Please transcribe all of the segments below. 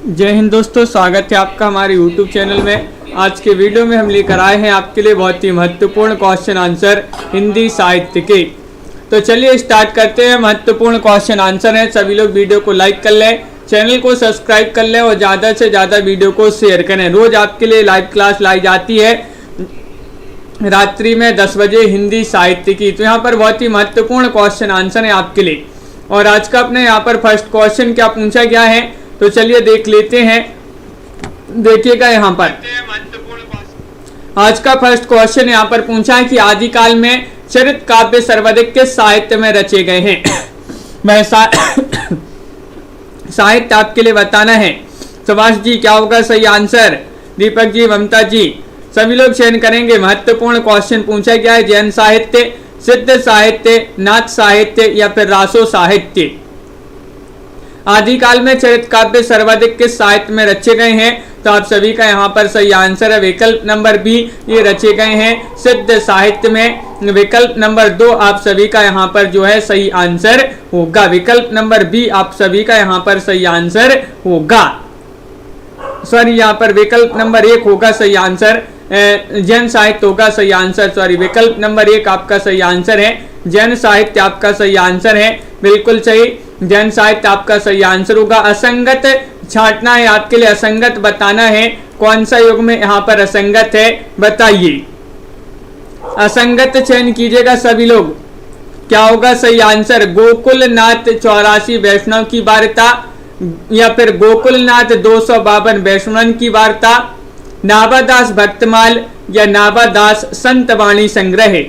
जय हिंद दोस्तों, स्वागत है आपका हमारे YouTube चैनल में। आज के वीडियो में हम लेकर आए हैं आपके लिए बहुत ही महत्वपूर्ण क्वेश्चन आंसर हिंदी साहित्य के। तो चलिए स्टार्ट करते हैं। महत्वपूर्ण क्वेश्चन आंसर है। सभी लोग वीडियो को लाइक कर लें, चैनल को सब्सक्राइब कर लें और ज़्यादा से ज़्यादा वीडियो को शेयर करें। रोज आपके लिए लाइव क्लास लाई जाती है रात्रि में 10 बजे हिंदी साहित्य की। तो यहाँ पर बहुत ही महत्वपूर्ण क्वेश्चन आंसर है आपके लिए। और आज का अपने यहाँ पर फर्स्ट क्वेश्चन क्या पूछा गया है, तो चलिए देख लेते हैं। देखिएगा यहाँ पर आज का फर्स्ट क्वेश्चन यहाँ पर पूछा है कि आदिकाल में चरित काव्य सर्वाधिक किस साहित्य में रचे गए हैं। वह साहित्य आपके लिए बताना है। सुभाष जी क्या होगा सही आंसर? दीपक जी, ममता जी, सभी लोग चयन करेंगे। महत्वपूर्ण क्वेश्चन पूछा गया है। जैन साहित्य, सिद्ध साहित्य, नाथ साहित्य या फिर रासो साहित्य। आदिकाल में चरित काव्य सर्वाधिक किस साहित्य में रचे गए हैं, तो आप सभी का यहाँ पर सही आंसर है विकल्प नंबर बी, ये रचे गए हैं सिद्ध साहित्य में। विकल्प नंबर 2 आप सभी का यहाँ पर जो है सही आंसर होगा। विकल्प नंबर बी आप सभी का यहाँ पर सही आंसर होगा। सॉरी, यहाँ पर विकल्प नंबर 1 होगा सही आंसर। जैन साहित्य होगा सही आंसर। सॉरी, विकल्प नंबर 1 आपका सही आंसर है। जैन साहित्य आपका सही आंसर है, बिल्कुल सही। जैन साहित्य आपका सही आंसर होगा। असंगत छांटना है आपके लिए, असंगत बताना है। कौन सा युग में यहाँ पर असंगत है बताइए। असंगत चयन कीजिएगा सभी लोग। क्या होगा सही आंसर? गोकुलनाथ 84 वैष्णव की वार्ता या फिर गोकुलनाथ 252 वैष्णवन की वार्ता, नाभादास भक्तमाल या नाभादास संत वाणी संग्रह।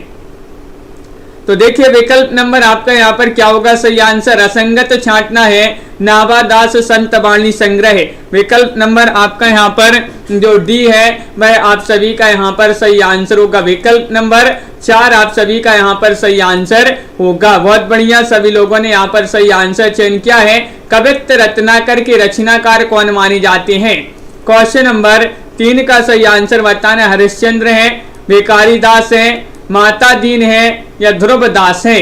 तो देखिए विकल्प नंबर आपका यहाँ पर क्या होगा सही आंसर? असंगत छांटना है, नाभादास संत वाणी संग्रह। विकल्प नंबर आपका यहाँ पर जो डी है वह आप सभी का यहाँ पर सही आंसर होगा। विकल्प नंबर 4 आप सभी का यहाँ पर सही आंसर होगा। बहुत बढ़िया, सभी लोगों ने यहाँ पर सही आंसर चयन किया है। कवित्त रत्नाकर के रचनाकार कौन माने जाते हैं? क्वेश्चन नंबर 3 का सही आंसर बताना। हरिश्चंद्र है, भिखारी दास है, माता दीन है या ध्रुव दास है।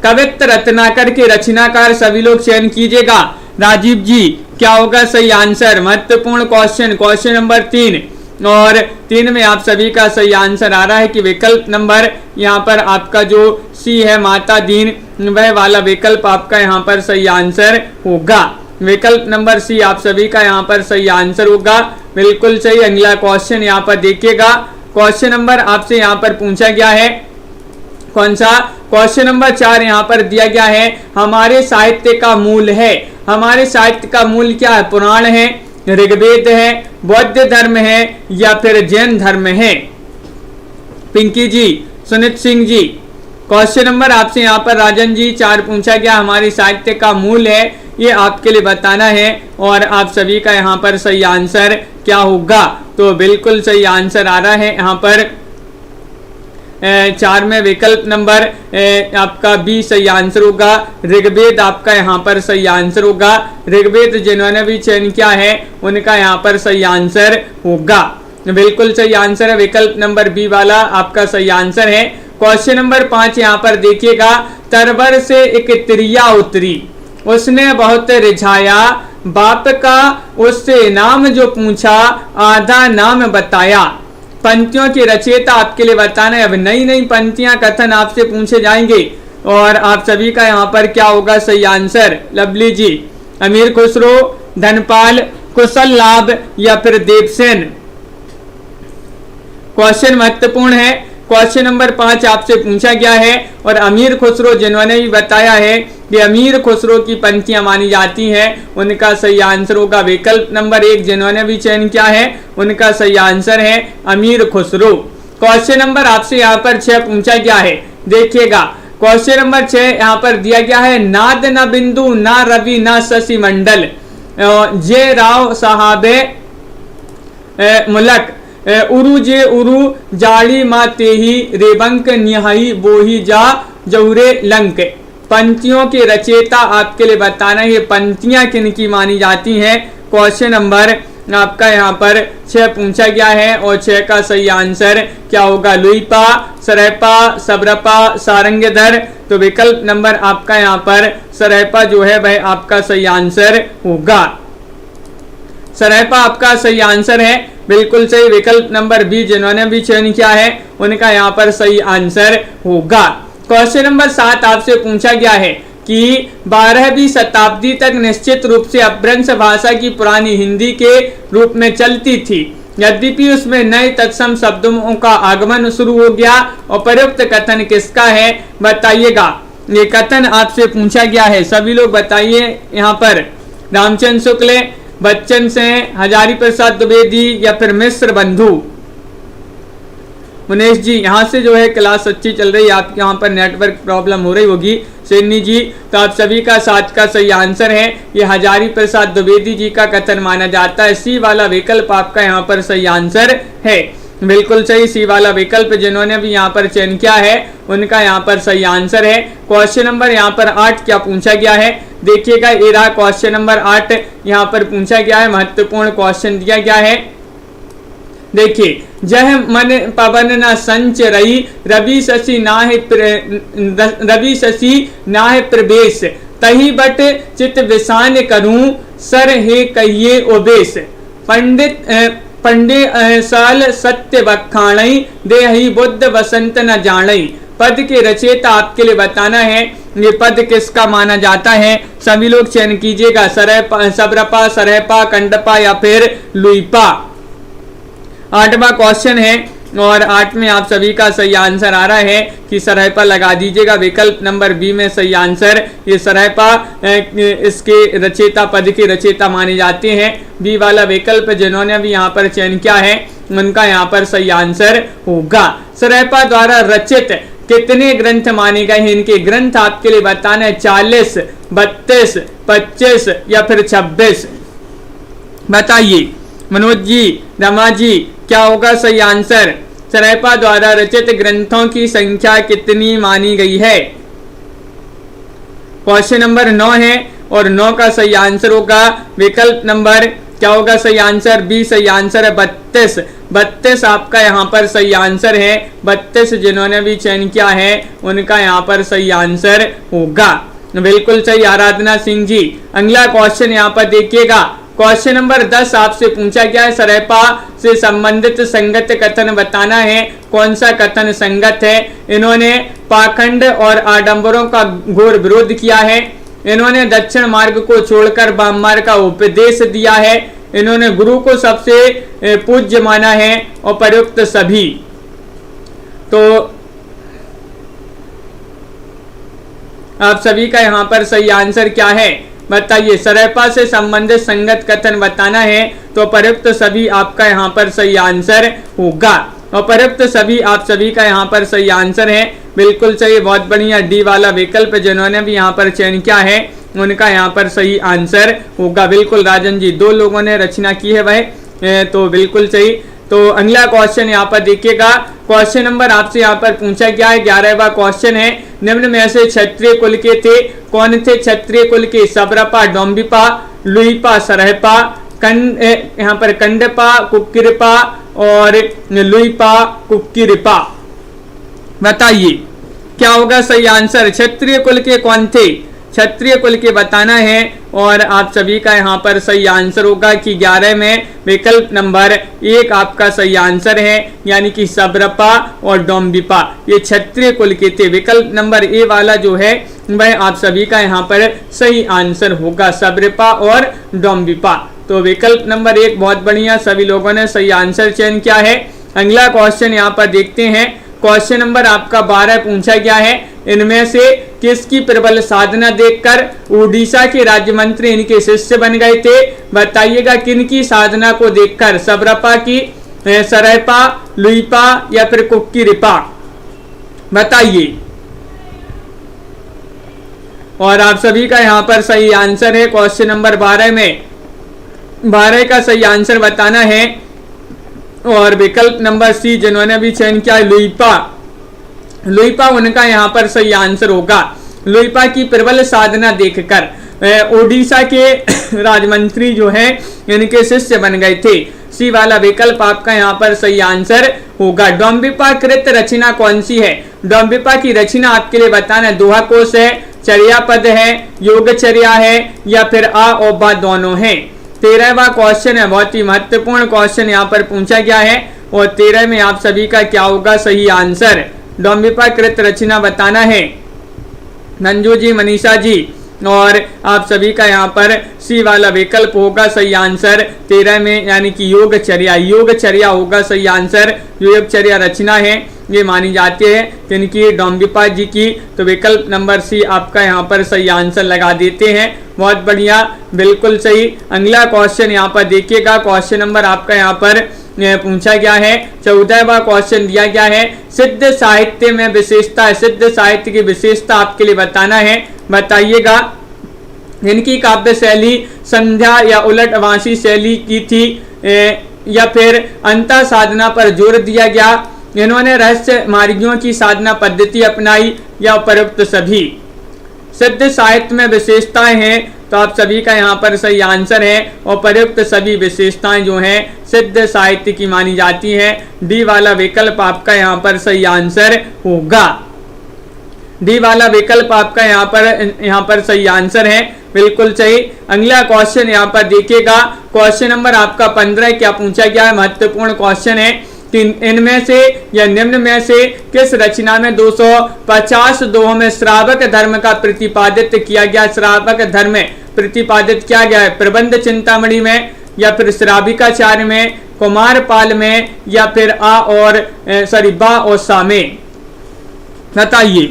कवित्त रत्नाकर के रचनाकार सभी लोग चयन कीजिएगा। राजीव जी क्या होगा सही आंसर? महत्वपूर्ण क्वेश्चन, क्वेश्चन नंबर 3 और 3 में आप सभी का सही आंसर आ रहा है कि विकल्प नंबर यहाँ पर आपका जो सी है माता दीन, वह वाला विकल्प आपका यहाँ पर सही आंसर होगा। विकल्प नंबर सी आप सभी का यहाँ पर सही आंसर होगा, बिल्कुल सही। अगला क्वेश्चन यहाँ पर देखिएगा। क्वेश्चन नंबर आपसे यहाँ पर पूछा गया है कौन सा? क्वेश्चन नंबर 4 यहाँ पर दिया गया है। हमारे साहित्य का मूल है। हमारे साहित्य का मूल क्या है? पुराण है, ऋग्वेद है, बौद्ध धर्म है या फिर जैन धर्म है। पिंकी जी, सुनीत सिंह जी, क्वेश्चन नंबर आपसे यहाँ पर राजन जी 4 पूछा गया। हमारे साहित्य का मूल है, ये आपके लिए बताना है और आप सभी का यहाँ पर सही आंसर क्या होगा? तो बिल्कुल सही आंसर आ रहा है यहाँ पर 4 में विकल्प नंबर आपका बी सही आंसर होगा। ऋग्वेद आपका यहाँ पर सही आंसर होगा। ऋग्वेद जिन्होंने भी चयन किया है उनका यहाँ पर सही आंसर होगा, बिल्कुल सही आंसर है। विकल्प नंबर बी वाला आपका सही आंसर है। क्वेश्चन नंबर 5 यहाँ पर देखिएगा। तरबर से एक त्रिया उतरी, उसने बहुत रिझाया, बाप का उससे नाम जो पूछा, आधा नाम बताया। पंक्तियों के रचयिता आपके लिए बताना है। अब नई नई पंक्तियां कथन आपसे पूछे जाएंगे और आप सभी का यहाँ पर क्या होगा सही आंसर? लवली जी, अमीर खुसरो, धनपाल, कुशल लाभ या फिर देवसेन। क्वेश्चन महत्वपूर्ण है। क्वेश्चन नंबर 5 आपसे पूछा गया है और अमीर खुसरो जिन्होंने भी बताया है कि अमीर खुसरो की पंक्तियां मानी जाती हैं, उनका सही आंसर होगा। विकल्प नंबर 1 जिन्होंने भी चयन किया है उनका सही आंसर है अमीर खुसरो। क्वेश्चन नंबर आपसे यहाँ पर 6 पूछा गया है। देखिएगा क्वेश्चन नंबर 6 यहाँ पर दिया गया है। नाद न बिंदु ना रवि ना शशि मंडल, जे राव साहबे मुलक, उरु जे उरु जाड़ी मा तेही, रेबंक निहाई बोही जा जौरे लंक। पंक्तियों के रचयिता आपके लिए बताना है। पंक्तियां किनकी मानी जाती हैं? क्वेश्चन नंबर आपका यहाँ पर 6 पूछा गया है और 6 का सही आंसर क्या होगा? लुईपा, सरैपा, सबरपा, सारंगधर। तो विकल्प नंबर आपका यहाँ पर सरैपा जो है वह आपका सही आंसर होगा। सरहपा आपका सही आंसर है, बिल्कुल सही। विकल्प नंबर बी जिन्होंने भी चयन किया है उनका यहाँ पर सही आंसर होगा। क्वेश्चन नंबर 7 आपसे पूछा गया है कि 12वीं शताब्दी तक निश्चित रूप से अपभ्रंश भाषा की पुरानी हिंदी के रूप में चलती थी, यद्यपि उसमें नए तत्सम शब्दों का आगमन शुरू हो गया। उपयुक्त कथन किसका है बताइएगा। ये कथन आपसे पूछा गया है, सभी लोग बताइए। यहाँ पर रामचंद्र शुक्ल, बच्चन सेन, हजारी प्रसाद द्विवेदी या फिर मिश्र बंधु। मुनेश जी यहाँ से जो है क्लास अच्छी चल रही है, आपके यहाँ पर नेटवर्क प्रॉब्लम हो रही होगी। सेनी जी, तो आप सभी का 7 का सही आंसर है। ये हजारी प्रसाद द्विवेदी जी का कथन माना जाता है। सी वाला विकल्प आपका यहाँ पर सही आंसर है, बिल्कुल सही। सी वाला विकल्प जिन्होंने भी यहाँ पर चयन किया है उनका यहाँ पर सही आंसर है। क्वेश्चन नंबर यहाँ पर 8 क्या पूछा गया है देखिएगा। ये रहा क्वेश्चन नंबर 8 यहाँ पर पूछा गया है, महत्वपूर्ण क्वेश्चन दिया गया है। देखिए, जह मन पवन न संच रही, रवि शशि नाहि प्रवेश, तही बट चित विषान करूं, सर हे कहिए ओबेश। पंडे साल सत्य बखाणई, देहि बुद्ध वसंत न जानई। पद के रचयिता आपके लिए बताना है, ये पद किसका माना जाता है। सभी लोग चयन कीजिएगा, सबरपा, सरहपा, कंडपा या फिर लुईपा। 8वां क्वेश्चन है और 8 में आप सभी का सही आंसर आ रहा है कि सरहपा लगा दीजिएगा। विकल्प नंबर बी में सही आंसर, ये सरहपा इसके रचयिता, पद के रचयिता माने जाते हैं। बी वाला विकल्प जिन्होंने भी यहाँ पर चयन किया है उनका यहाँ पर सही आंसर होगा। सरहपा द्वारा रचित कितने ग्रंथ माने गए हैं, इनके ग्रंथ आपके लिए बताना है। 40, 32, 25 या फिर 26 बताइए। मनोज जी, रमा जी, क्या होगा सही आंसर। सरहपा द्वारा रचित ग्रंथों की संख्या कितनी मानी गई है। क्वेश्चन नंबर 9 है और 9 का सही आंसर होगा विकल्प नंबर, क्या होगा सही आंसर, बी सही आंसर है 32। 32 आपका यहाँ पर सही आंसर है। 32 जिन्होंने भी चयन किया है उनका यहाँ पर सही आंसर होगा, बिल्कुल सही। आराधना सिंह जी, अगला क्वेश्चन यहाँ पर देखिएगा। क्वेश्चन नंबर 10 आपसे पूछा गया है, सरहपा से संबंधित संगत कथन बताना है। कौन सा कथन संगत है। इन्होंने पाखंड और आडंबरों का घोर विरोध किया है। इन्होंने दक्षिण मार्ग को छोड़कर वाम मार्ग का उपदेश दिया है। इन्होंने गुरु को सबसे पूज्य माना है और प्रयुक्त सभी। तो आप सभी का यहाँ पर सही आंसर क्या है बताइए। सरहपा से संबंधित संगत कथन बताना है तो प्रयुक्त सभी आपका यहाँ पर सही आंसर होगा। और प्रयुक्त सभी आप सभी का यहाँ पर सही आंसर है, बिल्कुल सही, बहुत बढ़िया। डी वाला विकल्प जिन्होंने भी यहाँ पर चयन किया है उनका यहाँ पर सही आंसर होगा, बिल्कुल। राजन जी, 2 लोगों ने रचना की है वह, तो बिल्कुल सही। तो अगला क्वेश्चन यहाँ पर देखिएगा। क्वेश्चन नंबर आपसे यहाँ पर पूछा गया है, 11वां क्वेश्चन है। निम्न में से क्षत्रिय कुल के थे कौन थे। क्षत्रिय कुल के सबरपा, डोम्बिपा, लुईपा, सरहपा, यहाँ पर कंडपा, कुक्किरपा और लुईपा, कुक्किरपा। बताइए क्या होगा सही आंसर। क्षत्रिय कुल के कौन थे, क्षत्रिय कुल के बताना है और आप सभी का यहाँ पर सही आंसर होगा कि 11 में विकल्प नंबर 1 आपका सही आंसर है, यानी कि सबरपा और डोम्बिपा ये क्षत्रिय कुल के थे। विकल्प नंबर ए वाला जो है वह आप सभी का यहाँ पर सही आंसर होगा, सबरपा और डोम्बिपा। तो विकल्प नंबर 1 बहुत बढ़िया, सभी लोगों ने सही आंसर चयन किया है। अगला क्वेश्चन यहाँ पर देखते हैं। क्वेश्चन नंबर आपका 12 पूछा गया है, इनमें से किसकी प्रबल साधना देखकर उड़ीसा के राज्य मंत्री इनके शिष्य बन गए थे। बताइएगा किनकी साधना को देखकर, सबरपा की, सरहपा, लुईपा या फिर कुक्किरपा। बताइए। और आप सभी का यहाँ पर सही आंसर है क्वेश्चन नंबर 12 में, 12 का सही आंसर बताना है और विकल्प नंबर सी जिन्होंने भी चयन किया लुईपा, लुईपा उनका यहाँ पर सही आंसर होगा। लुईपा की प्रबल साधना देखकर ओडिशा के राजमंत्री जो है इनके शिष्य बन गए थे। सी वाला विकल्प आपका यहाँ पर सही आंसर होगा। डोम्बिपा कृत रचना कौन सी है। डोम्बिपा की रचना आपके लिए बताना है, दोहा कोश है, चर्या पद है, योगचर्या है या फिर आ और बा दोनों है। 13वां क्वेश्चन है, बहुत ही महत्वपूर्ण क्वेश्चन यहाँ पर पूछा गया है और 13 में आप सभी का क्या होगा सही आंसर। डोम्बिपाकृत रचना बताना है मंजू जी, मनीषा जी, और आप सभी का यहाँ पर सी वाला विकल्प होगा सही आंसर 13 में, यानी कि योगचर्या। योगचर्या होगा सही आंसर। जो योगचर्या रचना है ये मानी जाती है किनकी, डोम्बिपा जी की। तो विकल्प नंबर सी आपका यहाँ पर सही आंसर लगा देते हैं। बहुत बढ़िया, बिल्कुल सही। अगला क्वेश्चन यहाँ पर देखिएगा, क्वेश्चन नंबर आपका यहाँ पर पूछा गया है 14वां क्वेश्चन दिया गया है, सिद्ध साहित्य में विशेषता। सिद्ध साहित्य की विशेषता आपके लिए बताना है, बताइएगा। इनकी काव्य शैली संध्या या उलटवासी शैली की थी या फिर अंतः साधना पर जोर दिया गया, इन्होंने रहस्य मार्गियों की साधना पद्धति अपनाई या उपरोक्त सभी। सिद्ध साहित्य में विशेषताएं हैं तो आप सभी का यहाँ पर सही आंसर है और प्रयुक्त सभी विशेषताएं जो हैं सिद्ध साहित्य की मानी जाती हैं। डी वाला विकल्प आपका यहाँ पर सही आंसर होगा। डी वाला विकल्प आपका यहाँ पर सही आंसर है, बिल्कुल सही। अगला क्वेश्चन यहाँ पर देखिएगा, क्वेश्चन नंबर आपका 15 क्या पूछा गया है, महत्वपूर्ण क्वेश्चन है कि इनमें से या निम्न में से किस रचना में 250 दोहों में श्रावक धर्म का प्रतिपादित किया गया। श्रावक धर्म प्रतिपादित किया गया है प्रबंध चिंतामणि में या फिर श्राविकाचार्य में, कुमारपाल में या फिर बा और सा में, बताइए।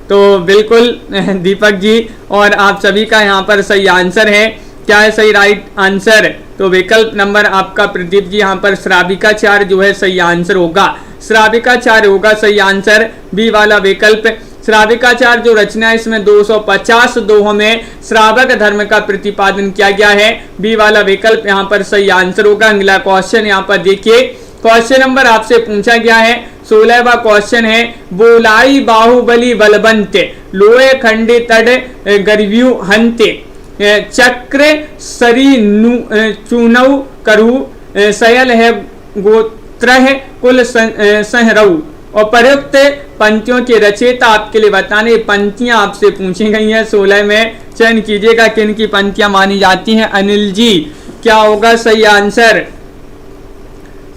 तो बिल्कुल दीपक जी और आप सभी का यहाँ पर सही आंसर है। क्या है सही राइट आंसर? तो विकल्प नंबर आपका प्रदीप जी यहाँ पर श्राविकाचार्य जो है सही आंसर होगा। श्राविकाचार्य होगा सही आंसर, बी वाला विकल्प। श्राविकाचार्य जो रचना है इसमें 250 दोहों में श्रावक धर्म का प्रतिपादन किया गया है, बी वाला विकल्प यहाँ पर सही आंसर होगा। अगला क्वेश्चन यहाँ पर देखिए, क्वेश्चन नंबर आपसे पूछा गया है 16वां क्वेश्चन है, बोलाई बाहुबली बलबंते लोहे खंडे तड गरीव्यू हंते चक्र सरी चूनऊ करु सयल है गोत्र कुल सहरऊ। और प्रयुक्त पंक्तियों के रचयिता आपके लिए बताने, पंक्तियां आपसे पूछी गई हैं 16 में, चयन कीजिएगा किन की पंक्तियां मानी जाती हैं। अनिल जी क्या होगा सही आंसर?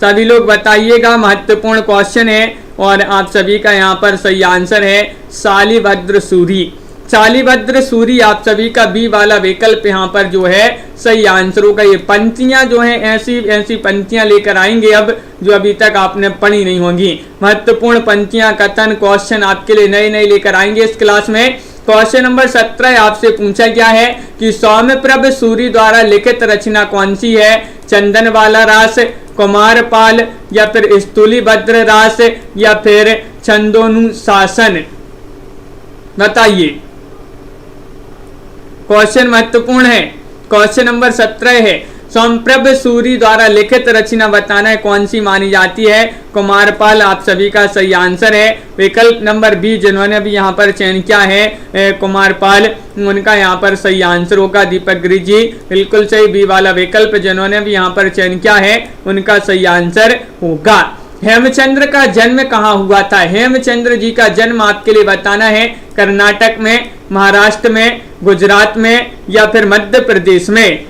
सभी लोग बताइएगा, महत्वपूर्ण क्वेश्चन है और आप सभी का यहाँ पर सही आंसर है शालिभद्र सूरी। शालिभद्र सूरी आप सभी का बी वाला विकल्प यहाँ पर जो है सही आंसर होगा। ये पंक्तियां जो हैं ऐसी पंक्तियां लेकर आएंगे अब जो अभी तक आपने पढ़ी नहीं होंगी। महत्वपूर्ण पंक्तियां, कथन, क्वेश्चन आपके लिए नए नए लेकर आएंगे इस क्लास में। क्वेश्चन नंबर 17 आपसे पूछा गया है कि सौम्यप्रभ सूरी द्वारा लिखित रचना कौन सी है। चंदन वाला रास, कुमारपाल या फिर स्थूलीभद्र रास या फिर छंदोनुशासन, बताइए। क्वेश्चन महत्वपूर्ण है, क्वेश्चन नंबर 17 है, सोमप्रभ सूरी द्वारा लिखित रचना बताना है कौन सी मानी जाती है। कुमारपाल आप सभी का सही आंसर है। विकल्प नंबर बी जिन्होंने भी यहाँ पर चयन किया है कुमारपाल, उनका यहाँ पर सही आंसर होगा। दीपक गिरी जी बिल्कुल सही, बी वाला विकल्प जिन्होंने भी यहाँ पर चयन किया है उनका सही आंसर होगा। हेमचंद्र का जन्म कहाँ हुआ था? हेमचंद्र जी का जन्म आपके लिए बताना है कर्नाटक में, महाराष्ट्र में, गुजरात में या फिर मध्य प्रदेश में,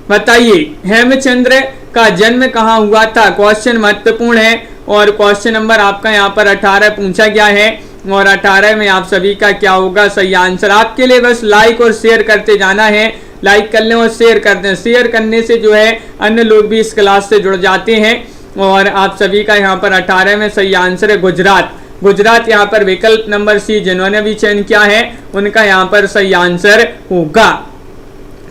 बताइए। हेमचंद्र का जन्म कहाँ हुआ था? क्वेश्चन महत्वपूर्ण है और क्वेश्चन नंबर आपका यहाँ पर 18 पूछा गया है और 18 में आप सभी का क्या होगा सही आंसर। आपके लिए बस लाइक और शेयर करते जाना है, लाइक कर लें और शेयर कर दें। शेयर करने से जो है अन्य लोग भी इस क्लास से जुड़ जाते हैं और आप सभी का यहाँ पर 18 में सही आंसर है गुजरात। गुजरात यहाँ पर विकल्प नंबर सी जिन्होंने भी चयन किया है उनका यहाँ पर सही आंसर होगा।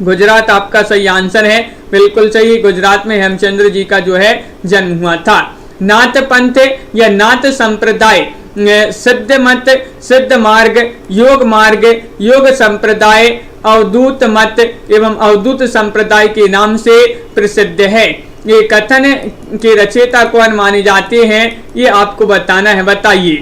गुजरात आपका सही आंसर है, बिल्कुल सही। गुजरात में हेमचंद्र जी का जो है जन्म हुआ था। नाथ पंथ या नाथ संप्रदाय, सिद्ध मत, सिद्ध मार्ग, योग मार्ग, योग संप्रदाय, अवधूत मत एवं अवधूत संप्रदाय के नाम से प्रसिद्ध है। ये कथन के रचयिता कौन माने जाते हैं ये आपको बताना है, बताइए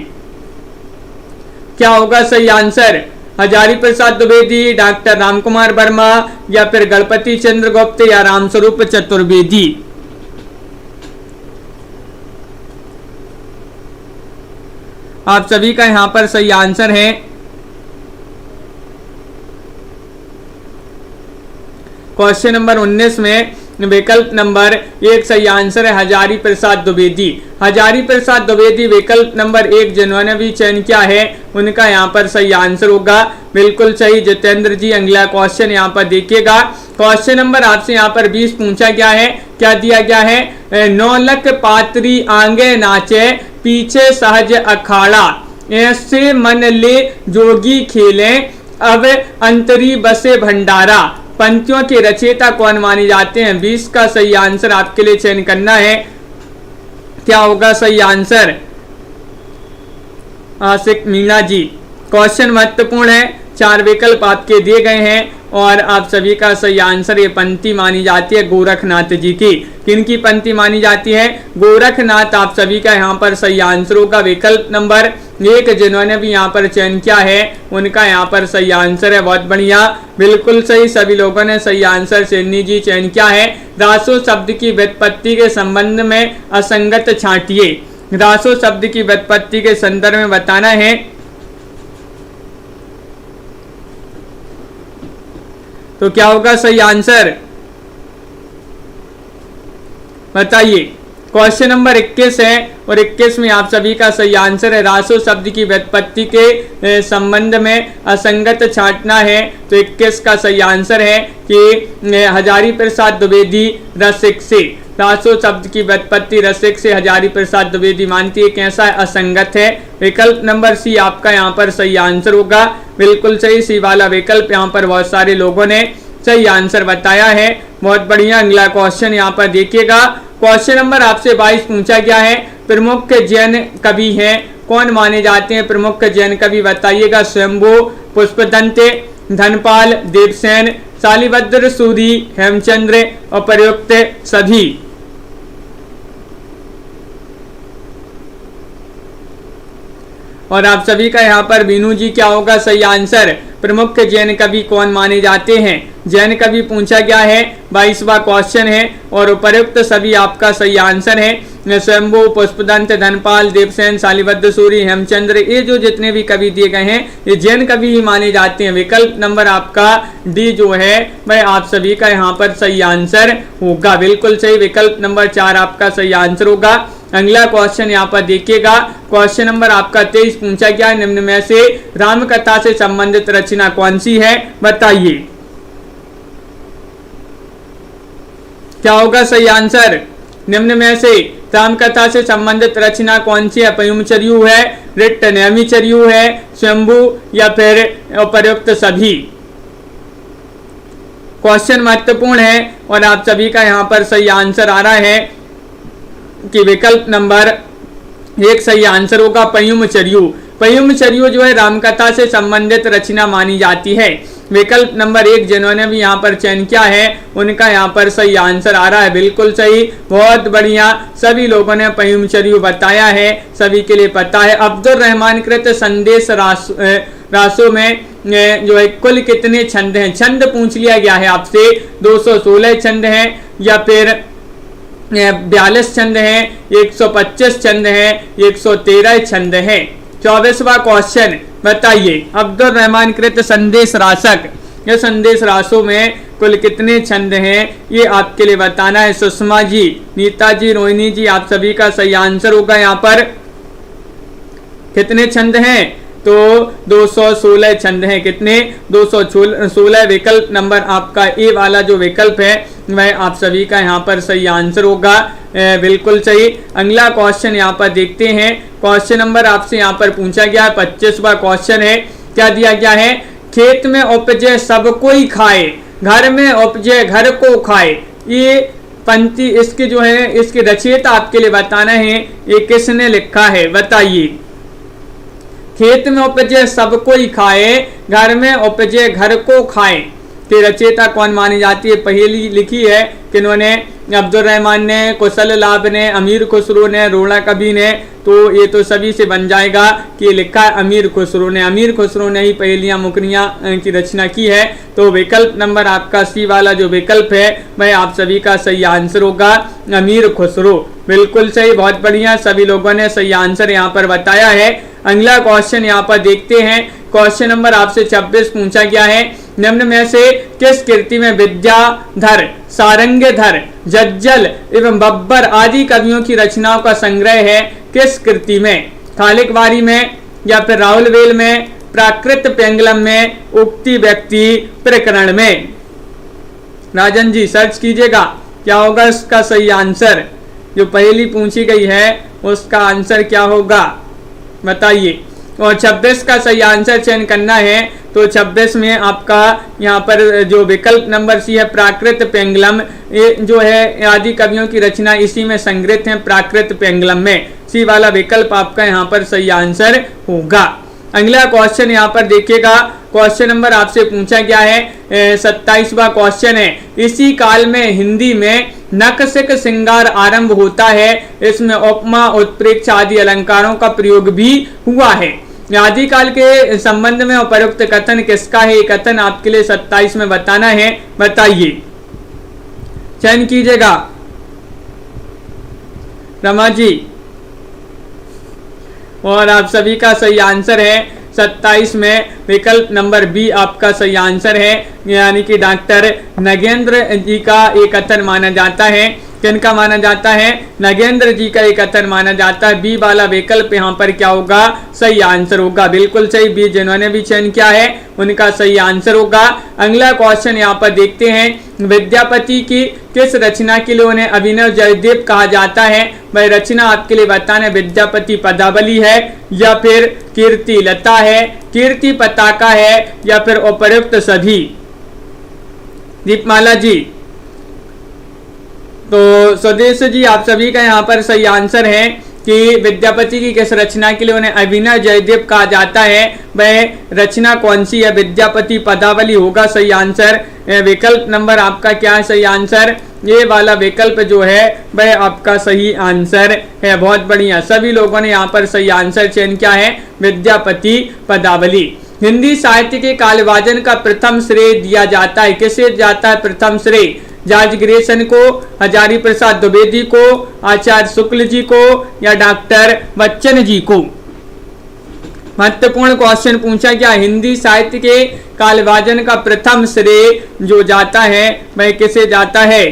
क्या होगा सही आंसर। हजारी प्रसाद द्विवेदी, डॉक्टर रामकुमार वर्मा या फिर गणपति चंद्र गुप्त या रामस्वरूप चतुर्वेदी, आप सभी का यहाँ पर सही आंसर है क्वेश्चन नंबर 19 में विकल्प नंबर 1 सही आंसर है हजारी प्रसाद द्विवेदी। हजारी प्रसाद द्विवेदी विकल्प नंबर 1 जिन्होंने भी चयन किया है उनका यहाँ पर सही आंसर होगा, बिल्कुल सही जितेंद्र जी। अगला क्वेश्चन यहाँ पर देखिएगा, क्वेश्चन नंबर आपसे यहाँ पर 20 पूछा गया है। क्या दिया गया है? नौलक पात्री आगे नाचे पीछे सहज अखाड़ा, ऐसे मन ले जोगी खेले अब अंतरी बसे भंडारा। पंक्तियों के रचयिता कौन माने जाते हैं? 20 का सही आंसर आपके लिए चयन करना है। क्या होगा सही आंसर? आशिक मीणा जी। क्वेश्चन महत्वपूर्ण है, 4 विकल्प आपके दिए गए हैं और आप सभी का सही आंसर ये पंक्ति मानी जाती है गोरखनाथ जी की। किनकी पंक्ति मानी जाती है? गोरखनाथ। आप सभी का यहाँ पर सही आंसर होगा विकल्प नंबर 1 जिन्होंने भी यहाँ पर चयन किया है उनका यहाँ पर सही आंसर है। बहुत बढ़िया, बिल्कुल सही, सभी लोगों ने सही आंसर सिन्नी जी चयन किया है। रासो शब्द की व्युत्पत्ति के संबंध में असंगत छांटिए। रासो शब्द की व्युत्पत्ति के संदर्भ में बताना है। तो क्या होगा सही आंसर? बताइए। क्वेश्चन नंबर 21 है और 21 में आप सभी का सही आंसर है रासो शब्द की व्युत्पत्ति के संबंध में असंगत छांटना है। तो 21 का सही आंसर है कि हजारी प्रसाद द्विवेदी रसिक से। रासो शब्द की व्युत्पत्ति रसिक से हजारी प्रसाद द्विवेदी मानती है कैसा है? असंगत है। विकल्प नंबर सी आपका यहाँ पर सही आंसर होगा, बिल्कुल सही, सी वाला विकल्प यहाँ पर बहुत सारे लोगों ने सही आंसर बताया है। बहुत बढ़िया। अगला क्वेश्चन यहाँ पर देखिएगा, क्वेश्चन नंबर आपसे 22 पूछा गया है। प्रमुख जैन कवि हैं कौन माने जाते हैं? प्रमुख जैन कवि बताइएगा। स्वयंभू, पुष्पदंते, धनपाल, देवसेन, शालिभद्र सूरी, हेमचंद्र और प्रयुक्त सभी। और आप सभी का यहाँ पर बीनू जी क्या होगा सही आंसर? प्रमुख जैन कवि कौन माने जाते हैं? जैन कवि पूछा गया है, 22वां क्वेश्चन है और उपयुक्त सभी आपका सही आंसर है। स्वयंभू, पुष्पदंत, धनपाल, देवसेन, शालिभद्र सूरी, हेमचंद्र, ये जो जितने भी कवि दिए गए हैं ये जैन कवि ही माने जाते हैं। विकल्प नंबर आपका डी जो है वह आप सभी का यहाँ पर सही आंसर होगा, बिल्कुल सही। विकल्प नंबर 4 आपका सही आंसर होगा। अगला क्वेश्चन यहाँ पर देखिएगा, क्वेश्चन नंबर आपका 23 पूछा गया, निम्न में से राम कथा से संबंधित रचना कौन सी है? बताइए क्या होगा सही आंसर? निम्न में से राम कथा से संबंधित रचना कौन सी है? पयुमचर्यु है, रिट नैमिचर्यु है, स्वयंभू या फिर उपयुक्त सभी। क्वेश्चन महत्वपूर्ण है और आप सभी का यहाँ पर सही आंसर आ रहा है कि विकल्प नंबर 1 सही आंसर होगा पयुमचर्यु। पयुमचर्यु जो है रामकथा से संबंधित रचना मानी जाती है। विकल्प नंबर 1 जिन्होंने भी यहाँ पर चयन किया है उनका यहाँ पर सही आंसर आ रहा है, बिल्कुल सही, बहुत बढ़िया। सभी लोगों ने पयुमचर्यु बताया है, सभी के लिए पता है। अब्दुल रहमान कृत संदेश रासों में जो है कुल कितने छंद हैं? छंद पूछ लिया गया है आपसे, 216 छंद हैं या फिर 42 छंद हैं, 125 छंद हैं, 113 छंद हैं। 24वां क्वेश्चन बताइए, अब्दुल रहमान कृत संदेश रासक, ये संदेश रासों में कुल कितने छंद हैं ये आपके लिए बताना है। सुषमा जी, नीता जी, रोहिणी जी, आप सभी का सही आंसर होगा यहाँ पर कितने छंद हैं? तो 216 छंद हैं। कितने? 216। विकल्प नंबर आपका ए वाला जो विकल्प है वह आप सभी का यहाँ पर सही आंसर होगा, बिल्कुल सही। अगला क्वेश्चन यहाँ पर देखते हैं, क्वेश्चन नंबर आपसे यहाँ पर पूछा गया है, 25वां क्वेश्चन है। क्या दिया गया है? खेत में उपजे सब कोई खाए, घर में उपजे घर को खाए। ये पंक्ति इसके जो है इसकी रचयिता आपके लिए बताना है, ये किसने लिखा है? बताइए। खेत में उपजे सब कोई खाए, घर में उपजे घर को खाए, की रचयिता कौन मानी जाती है? पहली लिखी है किन्होंने? अब्दुल रहमान ने, कुशल लाभ ने, अमीर खुसरो ने, रोड़ा कवि ने। तो ये तो सभी से बन जाएगा कि लिखा है अमीर खुसरो ने। अमीर खुसरो ने ही पहेलियां मुकनियां की रचना की है। तो विकल्प नंबर आपका सी वाला जो विकल्प है वह आप सभी का सही आंसर होगा, अमीर खुसरो, बिल्कुल सही, बहुत बढ़िया। सभी लोगों ने सही आंसर यहाँ पर बताया है। अगला क्वेश्चन यहाँ पर देखते हैं, क्वेश्चन नंबर आपसे 26 पूछा गया है। निम्न में से किस कृति में विद्याधर, सारंगधर, जज्जल एवं बब्बर आदि कवियों की रचनाओं का संग्रह है? किस कृति में? खालिक वारी में या फिर राहुलवेल में, प्राकृत पेंगलम में, उक्ति व्यक्ति प्रकरण में? राजन जी सर्च कीजिएगा, क्या होगा इसका सही आंसर? जो पहली पूछी गई है उसका आंसर क्या होगा बताइए। और 26 का सही आंसर चयन करना है तो 26 में आपका यहाँ पर जो विकल्प नंबर सी है प्राकृत पेंगलम, ये जो है आदि कवियों की रचना इसी में संग्रहित है, प्राकृत पेंगलम में। सी वाला विकल्प आपका यहाँ पर सही आंसर होगा। अगला क्वेश्चन यहाँ पर देखिएगा, क्वेश्चन नंबर आपसे पूछा गया है 27वां क्वेश्चन है, इसी काल में हिंदी में नखशिख श्रृंगार आरंभ होता है, इसमें उपमा उत्प्रेक्ष आदि अलंकारों का प्रयोग भी हुआ है। आदिकाल के संबंध में उपयुक्त कथन किसका है? कथन आपके लिए 27 में बताना है, बताइए, चयन कीजिएगा रमा जी। और आप सभी का सही आंसर है 27 में विकल्प नंबर बी आपका सही आंसर है, यानी कि डॉक्टर नगेंद्र जी का एक कथन माना जाता है। किनका माना जाता है? नगेंद्र जी का एक कथन माना जाता है। बी वाला विकल्प यहाँ पर क्या होगा? सही आंसर होगा, बिल्कुल सही। बी जिन्होंने भी चयन किया है उनका सही आंसर होगा। अगला क्वेश्चन यहाँ पर देखते हैं, विद्यापति की किस रचना के लिए उन्हें अभिनव जयदेव कहा जाता है? वह रचना आपके लिए बताना, विद्यापति पदावली है या फिर कीर्ति लता है, कीर्ति पताका है या फिर उपयुक्त सभी? दीपमाला जी, तो स्वदेश जी आप सभी का यहाँ पर सही आंसर है कि विद्यापति की किस रचना के लिए उन्हें अभिनव जयदेव कहा जाता है, वह रचना कौन सी है? विद्यापति पदावली होगा सही आंसर। विकल्प नंबर आपका क्या है सही आंसर? ये वाला विकल्प जो है वह आपका सही आंसर है। बहुत बढ़िया, सभी लोगों ने यहाँ पर सही आंसर चयन किया है, विद्यापति पदावली। हिंदी साहित्य के कालवाजन का प्रथम श्रेय दिया जाता है, किसे जाता है प्रथम श्रेय? जॉर्ज ग्रेसन को, हजारी प्रसाद द्विवेदी को, आचार्य शुक्ल जी को या डॉक्टर बच्चन जी को? महत्वपूर्ण क्वेश्चन पूछा गया, हिंदी साहित्य के कालवाजन का प्रथम श्रेय जो जाता है वह किसे जाता है?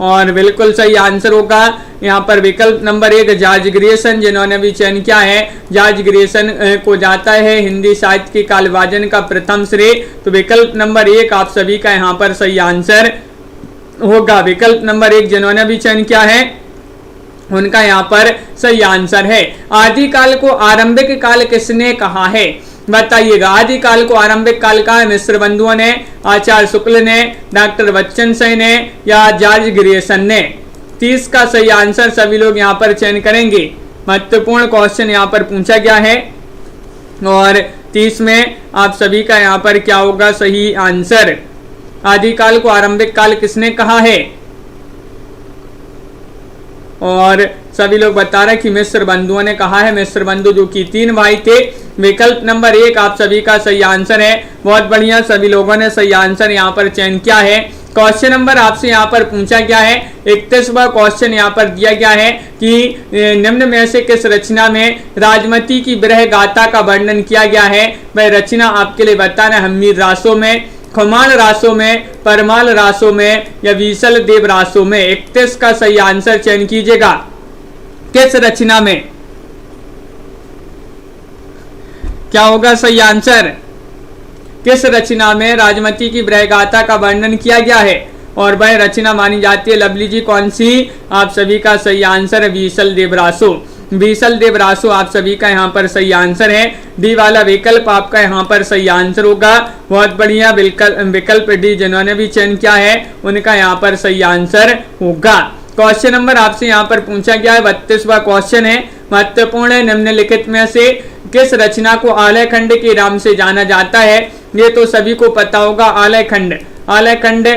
और बिल्कुल सही आंसर होगा यहाँ पर विकल्प नंबर 1 जॉर्ज ग्रेसन, जिन्होंने भी चयन किया है जॉर्ज ग्रेसन को जाता है हिंदी साहित्य के कालवाजन का प्रथम श्रेय। तो विकल्प नंबर 1 आप सभी का यहाँ पर सही आंसर होगा। विकल्प नंबर 1 जिन्होंने भी चयन किया है उनका यहाँ पर सही आंसर है। आदिकाल को आरंभिक काल किसने कहा है? बताइएगा। आदिकाल को आरंभिक काल कहा है मिस्र बंधुओं ने, आचार्य शुक्ल ने, डॉक्टर बच्चन सिंह ने या जॉर्ज ग्रेसन ने? 30 का सही आंसर सभी लोग यहाँ पर चयन करेंगे। महत्वपूर्ण क्वेश्चन यहाँ पर पूछा गया है और 30 में आप सभी का यहाँ पर क्या होगा सही आंसर? आदिकाल को आरंभिक काल किसने कहा है? और सभी लोग बता रहे कि मिस्र बंधुओं ने कहा है, मिस्र बंधु जो कि 3 भाई थे। विकल्प नंबर 1 आप सभी का सही आंसर है। बहुत बढ़िया, सभी लोगों ने सही आंसर यहाँ पर चयन किया है। क्वेश्चन नंबर आपसे यहाँ पर पूछा गया है 31वां क्वेश्चन यहाँ पर दिया गया है कि निम्न में से किस रचना में राजमती की विरह गाथा का वर्णन किया गया है? वह रचना आपके लिए बताना, हम्मीर रासों में, खुमाल रासों में, परमाल रासों में या विसल देव रासों में? 31 का सही आंसर चयन कीजिएगा। किस रचना में क्या होगा सही आंसर? किस रचना में राजमती की विरह गाथा का वर्णन किया गया है और वह रचना मानी जाती है? लवली जी कौन सी? आप सभी का सही आंसर है विसल देव रासो। विसल देव रासो आप सभी का यहाँ पर सही आंसर है। डी वाला विकल्प आपका यहाँ पर सही आंसर होगा। बहुत बढ़िया, विकल्प डी जिन्होंने भी चयन किया है उनका यहाँ पर सही आंसर होगा। क्वेश्चन नंबर आपसे यहाँ पर पूछा गया है 32वां क्वेश्चन है। महत्वपूर्ण है, निम्नलिखित में से किस रचना को आलय खंड के नाम से जाना जाता है? ये तो सभी को पता होगा, आलय खंड, आलय खंड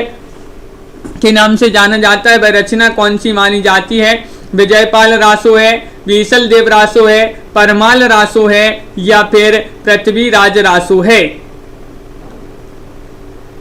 के नाम से जाना जाता है। वह रचना कौन सी मानी जाती है? विजयपाल रासो है, विसल देव रासो है, परमाल रासो है या फिर पृथ्वी राज रासो है?